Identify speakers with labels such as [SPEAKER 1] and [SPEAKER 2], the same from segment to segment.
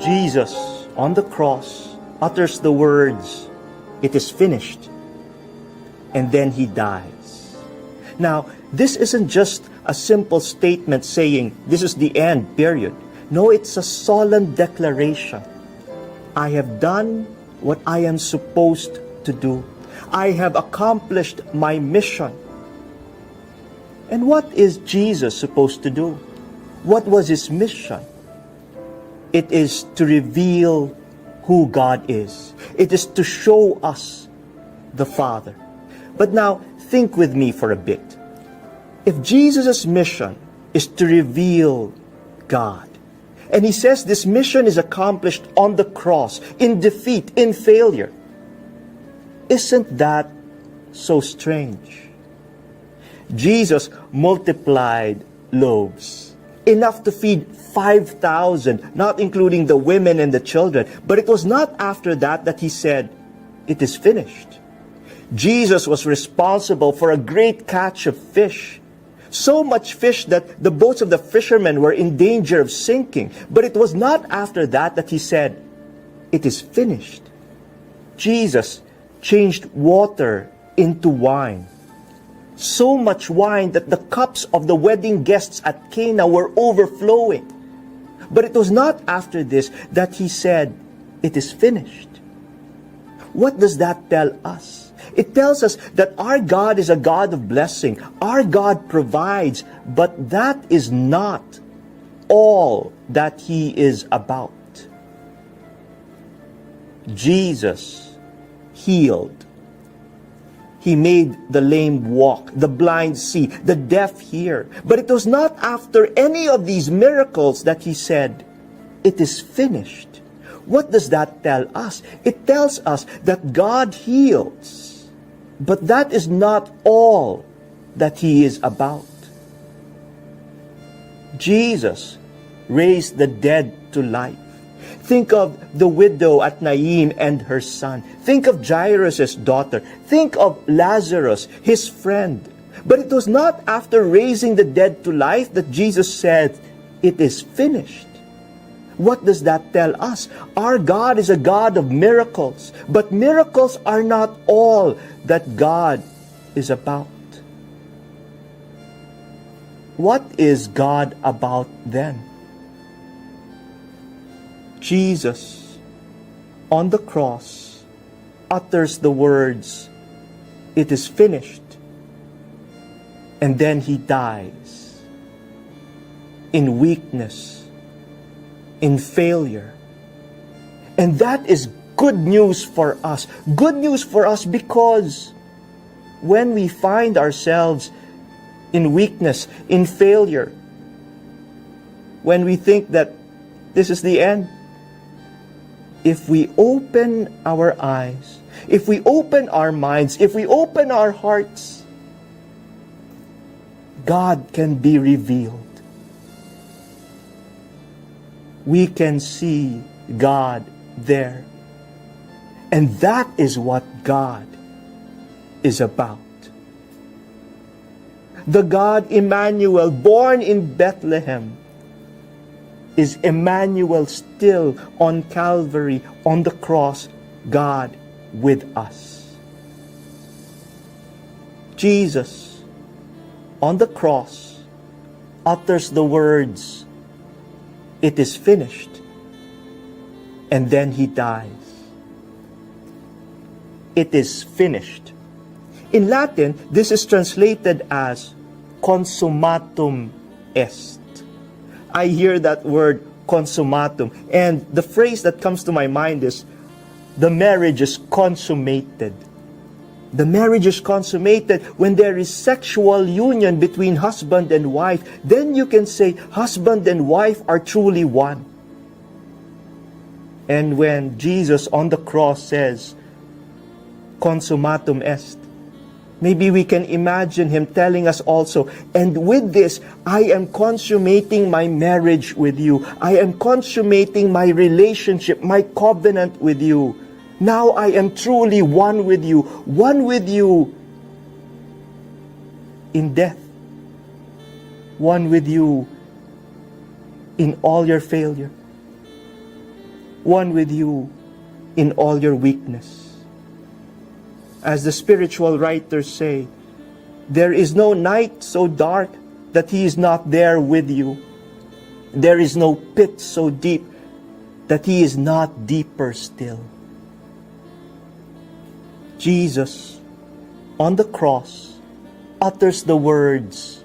[SPEAKER 1] Jesus on the cross utters the words, "It is finished," and then he dies. Now, this isn't just a simple statement saying, "This is the end, period." No, it's a solemn declaration. I have done what I am supposed to do. I have accomplished my mission. And what is Jesus supposed to do? What was his mission? It is to reveal who God is. It is to show us the Father. But now, think with me for a bit. If Jesus' mission is to reveal God, and he says this mission is accomplished on the cross, in defeat, in failure, isn't that so strange? Jesus multiplied loaves, enough to feed 5,000, not including the women and the children. But it was not after that that he said, "It is finished." Jesus was responsible for a great catch of fish. So much fish that the boats of the fishermen were in danger of sinking. But it was not after that that he said, "It is finished." Jesus changed water into wine. So much wine that the cups of the wedding guests at Cana were overflowing. But it was not after this that he said, "It is finished." What does that tell us? It tells us that our God is a God of blessing. Our God provides, but that is not all that he is about. Jesus healed. He made the lame walk, the blind see, the deaf hear. But it was not after any of these miracles that he said, "It is finished." What does that tell us? It tells us that God heals, but that is not all that he is about. Jesus raised the dead to life. Think of the widow at Nain and her son. Think of Jairus' daughter. Think of Lazarus, his friend. But it was not after raising the dead to life that Jesus said, "It is finished." What does that tell us? Our God is a God of miracles. But miracles are not all that God is about. What is God about then? Jesus, on the cross, utters the words, "It is finished," and then he dies in weakness, in failure. And that is good news for us. Good news for us because when we find ourselves in weakness, in failure, when we think that this is the end, if we open our eyes, if we open our minds, if we open our hearts, God can be revealed. We can see God there. And that is what God is about. The God Emmanuel, born in Bethlehem, is Emmanuel still on Calvary, on the cross, God with us. Jesus, on the cross, utters the words, "It is finished," and then he dies. It is finished. In Latin, this is translated as consummatum est. I hear that word consummatum, and the phrase that comes to my mind is, the marriage is consummated. The marriage is consummated when there is sexual union between husband and wife. Then you can say husband and wife are truly one. And when Jesus on the cross says, consummatum est, maybe we can imagine him telling us also, and with this, I am consummating my marriage with you. I am consummating my relationship, my covenant with you. Now I am truly one with you in death, one with you in all your failure. one with you in all your weakness. As the spiritual writers say, there is no night so dark that He is not there with you. There is no pit so deep that He is not deeper still. Jesus, on the cross, utters the words,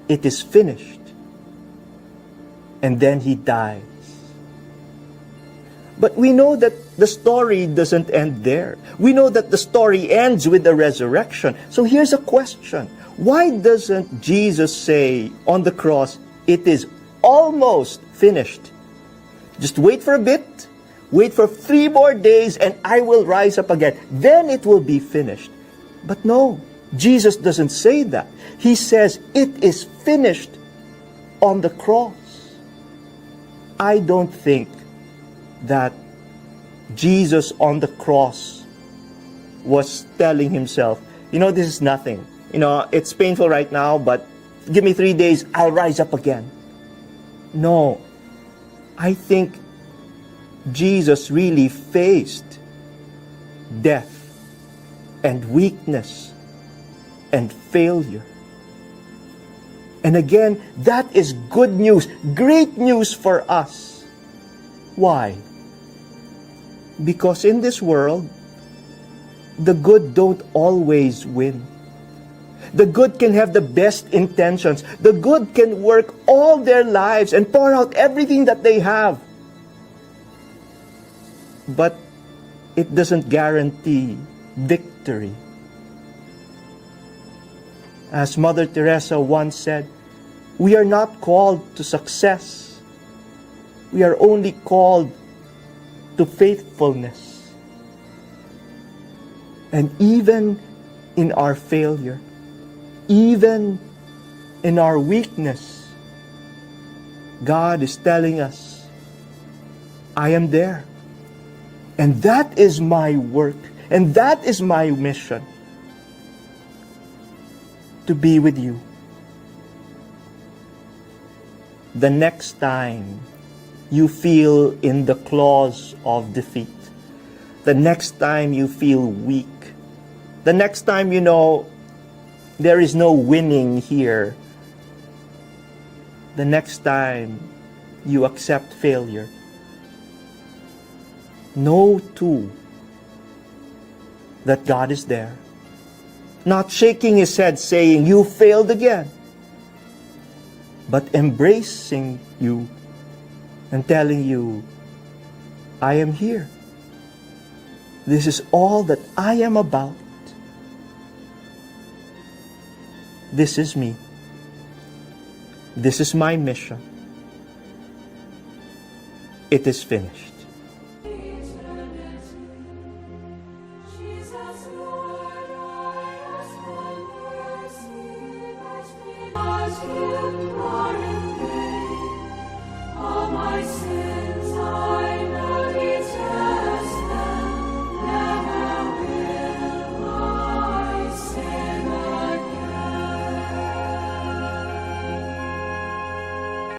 [SPEAKER 1] "It is finished," and then He dies. But we know that the story doesn't end there. We know that the story ends with the resurrection. So here's a question. Why doesn't Jesus say on the cross, "It is almost finished"? Just wait for a bit. Wait for 3 more days and I will rise up again. Then it will be finished. But no, Jesus doesn't say that. He says, "It is finished" on the cross. I don't think that Jesus on the cross was telling Himself, this is nothing. It's painful right now, but give me 3 days, I'll rise up again. No, I think Jesus really faced death and weakness and failure. And again, that is good news, great news for us. Why? Because in this world, the good don't always win. The good can have the best intentions. The good can work all their lives and pour out everything that they have. But it doesn't guarantee victory. As Mother Teresa once said, we are not called to success. We are only called to faithfulness. And even in our failure, even in our weakness, God is telling us, I am there. And that is my work. And that is my mission. To be with you. The next time you feel in the claws of defeat, the next time you feel weak, the next time you know there is no winning here, the next time you accept failure, know too that God is there, not shaking His head saying, you failed again, but embracing you and telling you, I am here. This is all that I am about. This is me. This is my mission. It is finished.
[SPEAKER 2] All my sins